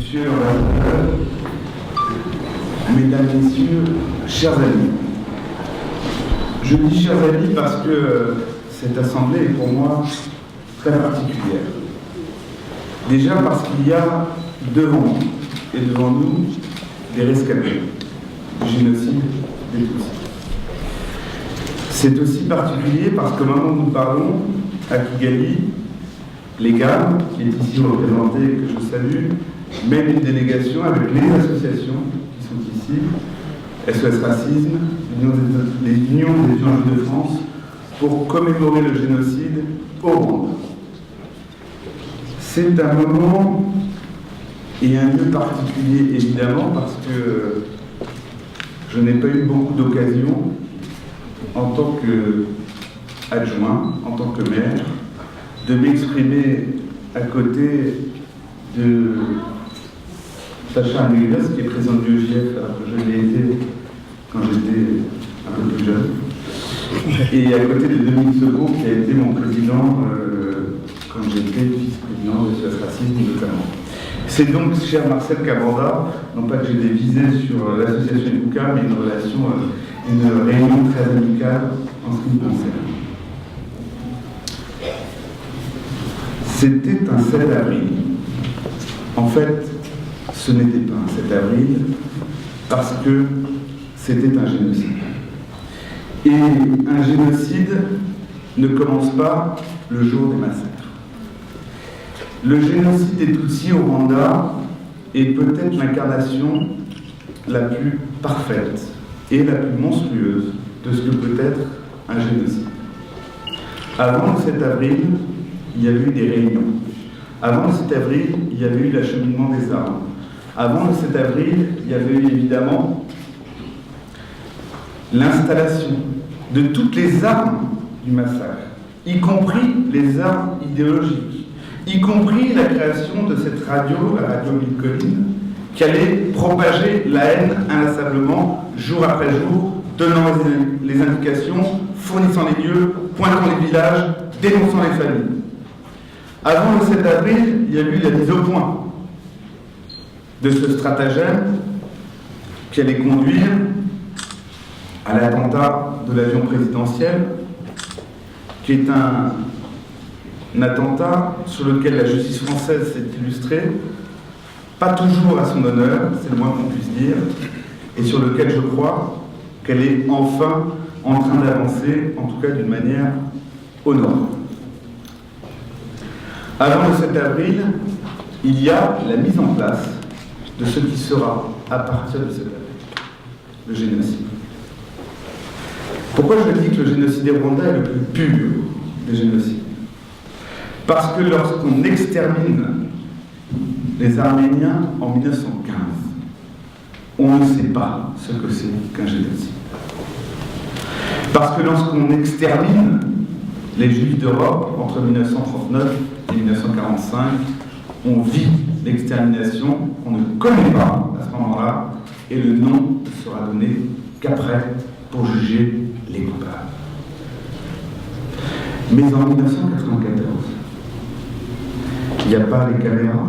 Monsieur l'ambassadeur, Mesdames, Messieurs, chers amis. Je dis chers amis parce que cette assemblée est pour moi très particulière. Déjà parce qu'il y a devant et devant nous des rescapés du génocide des Tutsis. C'est aussi particulier parce qu'au moment où nous parlons, à Kigali, les GAM, qui est ici représenté et que je salue, mène une délégation avec les associations qui sont ici, SOS Racisme, l'Union des étudiants de France, pour commémorer le génocide au Rwanda. C'est un moment et un lieu particulier, évidemment, parce que je n'ai pas eu beaucoup d'occasions, en tant qu'adjoint, en tant que maire, de m'exprimer à côté de Sacha Amélias, qui est président de l'UEJF, alors que je l'ai été quand j'étais un peu plus jeune, et à côté de Dominique Sebeau, qui a été mon président quand j'étais vice-président de SOS Racisme notamment. C'est donc, cher Marcel Cabanda, non pas que j'ai des visées sur l'association Ibuka, mais une réunion très amicale en ce qui me concerne. C'était un 7 avril. En fait, ce n'était pas un 7 avril parce que c'était un génocide. Et un génocide ne commence pas le jour des massacres. Le génocide des Tutsis au Rwanda est peut-être l'incarnation la plus parfaite et la plus monstrueuse de ce que peut être un génocide. Avant le 7 avril, il y avait eu des réunions. Avant le 7 avril, il y avait eu l'acheminement des armes. Avant le 7 avril, il y avait eu évidemment l'installation de toutes les armes du massacre, y compris les armes idéologiques, y compris la création de cette radio, la radio Mille Collines, qui allait propager la haine inlassablement, jour après jour, donnant les indications, fournissant les lieux, pointant les villages, dénonçant les familles. Avant le 7 avril, il y a eu la mise au point de ce stratagème qui allait conduire à l'attentat de l'avion présidentiel, qui est un attentat sur lequel la justice française s'est illustrée, pas toujours à son honneur, c'est le moins qu'on puisse dire, et sur lequel je crois qu'elle est enfin en train d'avancer, en tout cas d'une manière honorable. Avant le 7 avril, il y a la mise en place de ce qui sera, à partir de 7 avril, le génocide. Pourquoi je dis que le génocide rwandais est le plus pur des génocides? Parce que lorsqu'on extermine les Arméniens en 1915, on ne sait pas ce que c'est qu'un génocide. Parce que lorsqu'on extermine les Juifs d'Europe entre 1939 et 1945, on vit l'extermination, on ne connaît pas à ce moment-là, et le nom ne sera donné qu'après pour juger les coupables. Mais en 1994, il n'y a pas les caméras,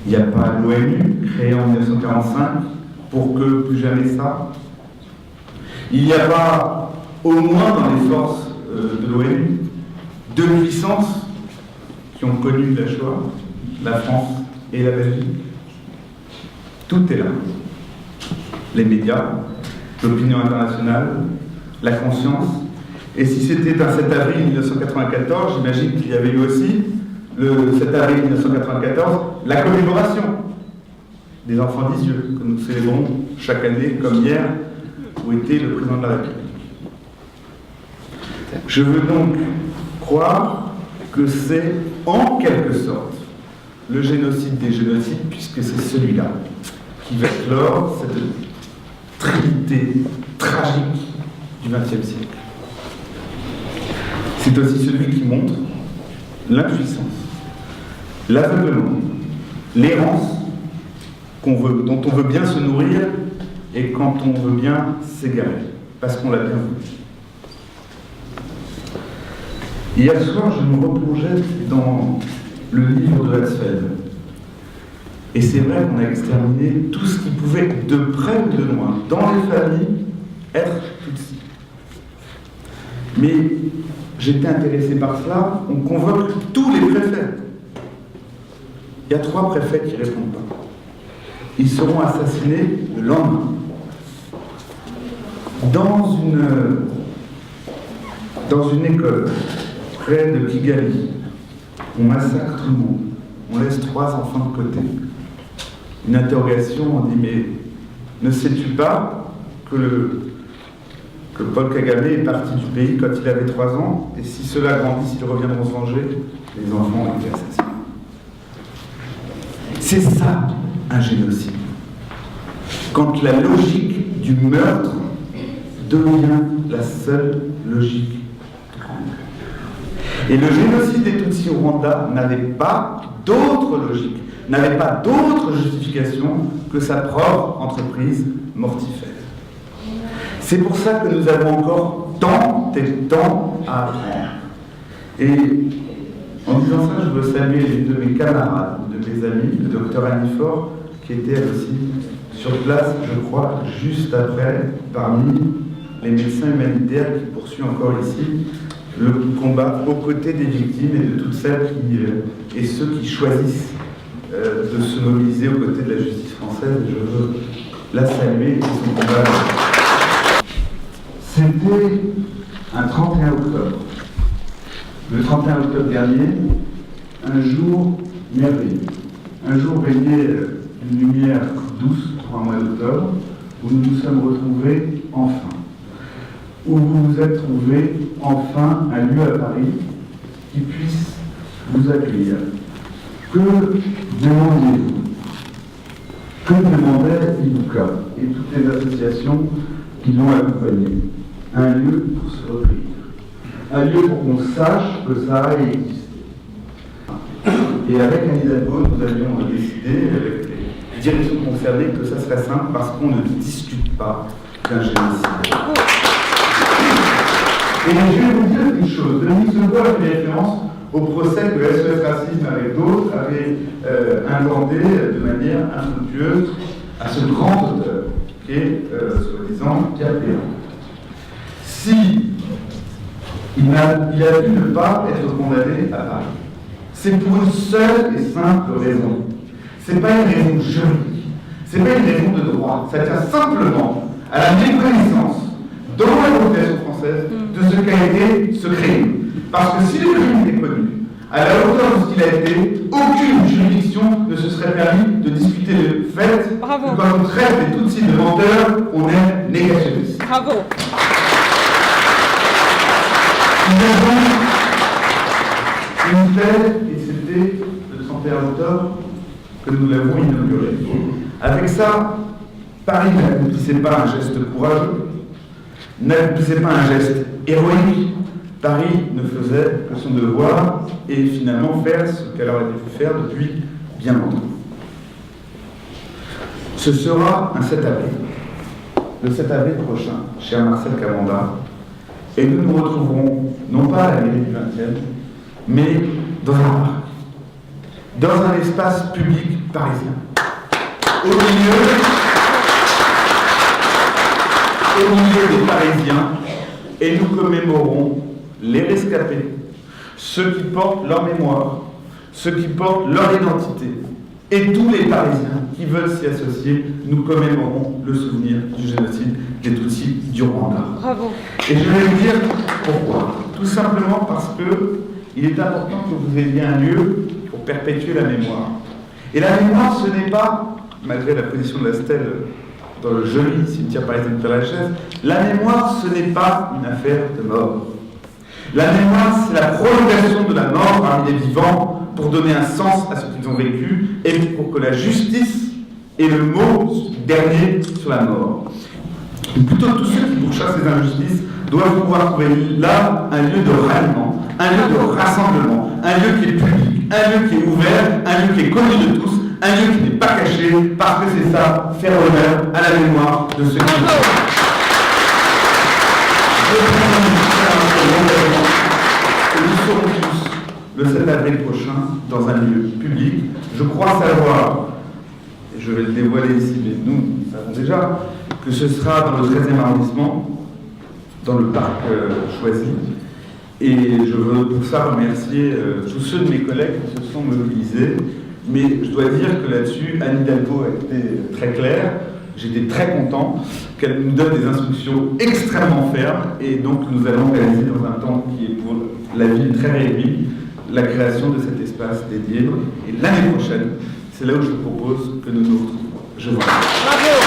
il n'y a pas l'ONU créée en 1945 pour que plus jamais ça. Il n'y a pas, au moins dans les forces de l'ONU, deux puissances qui ont connu la Shoah, la France et la Belgique. Tout est là. Les médias, l'opinion internationale, la conscience. Et si c'était un 7 avril 1994, j'imagine qu'il y avait eu aussi, le 7 avril 1994, la commémoration des enfants d'Isieux, que nous célébrons chaque année, comme hier, où était le président de la République. Je veux donc croire que c'est en quelque sorte le génocide des génocides, puisque c'est celui-là qui va clore cette trinité tragique du XXe siècle. C'est aussi celui qui montre l'impuissance, l'aveuglement, l'errance dont on veut bien se nourrir et quand on veut bien s'égarer, parce qu'on l'a bien voulu. Hier soir, je me replongeais dans le livre de Herzfeld, Et c'est vrai qu'on a exterminé tout ce qui pouvait, de près ou de loin, dans les familles, être Tutsi. Mais j'étais intéressé par cela, on convoque tous les préfets. Il y a 3 préfets qui ne répondent pas. Ils seront assassinés le lendemain. Dans une école, près de Kigali, on massacre tout le monde. On laisse 3 enfants de côté. Une interrogation, on dit, mais ne sais-tu pas que Paul Kagame est parti du pays quand il avait 3 ans, et si cela grandit, s'ils reviendront se venger, les enfants ont été assassinés. C'est ça, un génocide. Quand la logique du meurtre devient la seule logique. Et le génocide des Tutsis au Rwanda n'avait pas d'autre logique, n'avait pas d'autre justification que sa propre entreprise mortifère. C'est pour ça que nous avons encore tant et tant à apprendre. Et en disant ça, je veux saluer l'une de mes camarades, de mes amis, le docteur Annie Faure, qui était elle aussi sur place, je crois, juste après, parmi les médecins humanitaires qui poursuivent encore ici le combat aux côtés des victimes et de toutes celles et ceux qui choisissent de se mobiliser aux côtés de la justice française. Je veux la saluer et son combat. C'était un 31 octobre. Le 31 octobre dernier, un jour merveilleux. Un jour baigné d'une lumière douce pour un mois d'octobre, où nous nous sommes retrouvés enfin. Où vous vous êtes trouvé enfin un lieu à Paris qui puisse vous accueillir. Que demandiez-vous? Que demandait Ibuka et toutes les associations qui l'ont accompagné? Un lieu pour se recueillir. Un lieu pour qu'on sache que ça a existé. Et avec Anne Hidalgo, nous avions décidé, avec les directions concernées, que ça serait simple parce qu'on ne discute pas d'un génocide. Et je vais vous dire une chose. Dominique Sebois a fait référence au procès que SOS Racisme avec d'autres avaient inventé de manière infructueuse à ce grand auteur, qui est, soi-disant, Pierre Péan. Si il a dû ne pas être condamné à Paris, c'est pour une seule et simple raison. Ce n'est pas une raison juridique, ce n'est pas une raison de droit. Ça tient simplement à la méconnaissance dans la population française de ce qu'a été ce crime. Parce que si le crime était connu, à la hauteur de ce qu'il a été, aucune juridiction ne se serait permis de discuter le fait que quand on traite les Tutsis de menteurs, on est négationniste. Bravo. Nous avons une fête, et c'était le 31 octobre que nous l'avons inaugurée. Avec ça, Paris n'accomplissait pas un geste courageux, n'accomplissait pas un geste héroïque. Paris ne faisait que son devoir et finalement faire ce qu'elle aurait dû faire depuis bien longtemps. Ce sera un 7 avril, le 7 avril prochain, cher Marcel Cavanda, et nous nous retrouverons non pas à la mairie du 20e, mais dans un parc, dans un espace public parisien, au milieu des Parisiens, et nous commémorons les rescapés, ceux qui portent leur mémoire, ceux qui portent leur identité, et tous les Parisiens qui veulent s'y associer. Nous commémorons le souvenir du génocide des Tutsis du Rwanda. Bravo. Et je vais vous dire pourquoi. Tout simplement parce que il est important que vous ayez un lieu pour perpétuer la mémoire. Et la mémoire, ce n'est pas, malgré la position de la stèle dans le joli cimetière parisien de Père-Lachaise, la mémoire, ce n'est pas une affaire de mort. La mémoire, c'est la prolongation de la mort parmi les vivants pour donner un sens à ce qu'ils ont vécu et pour que la justice ait le mot dernier sur la mort. Ou plutôt, tous ceux qui pourchassent les injustices doivent pouvoir trouver là un lieu de ralliement, un lieu de rassemblement, un lieu qui est public, un lieu qui est ouvert, un lieu qui est connu de tous, un lieu qui n'est pas caché, parce que c'est ça, faire honneur à la mémoire de ceux qui ont vécu. Nous serons tous le 7 avril prochain dans un lieu public. Je crois savoir et je vais le dévoiler ici, mais nous savons déjà, que ce sera dans le 13e arrondissement, dans le parc choisi. Et je veux pour ça remercier tous ceux de mes collègues qui se sont mobilisés. Mais je dois dire que là-dessus, Anne Hidalgo a été très claire. J'étais très content qu'elle nous donne des instructions extrêmement fermes. Et donc nous allons réaliser dans un temps qui est pour la ville très réduit, la création de cet espace dédié. Et l'année prochaine, c'est là où je propose que nous nous retrouvions. Je vous remercie.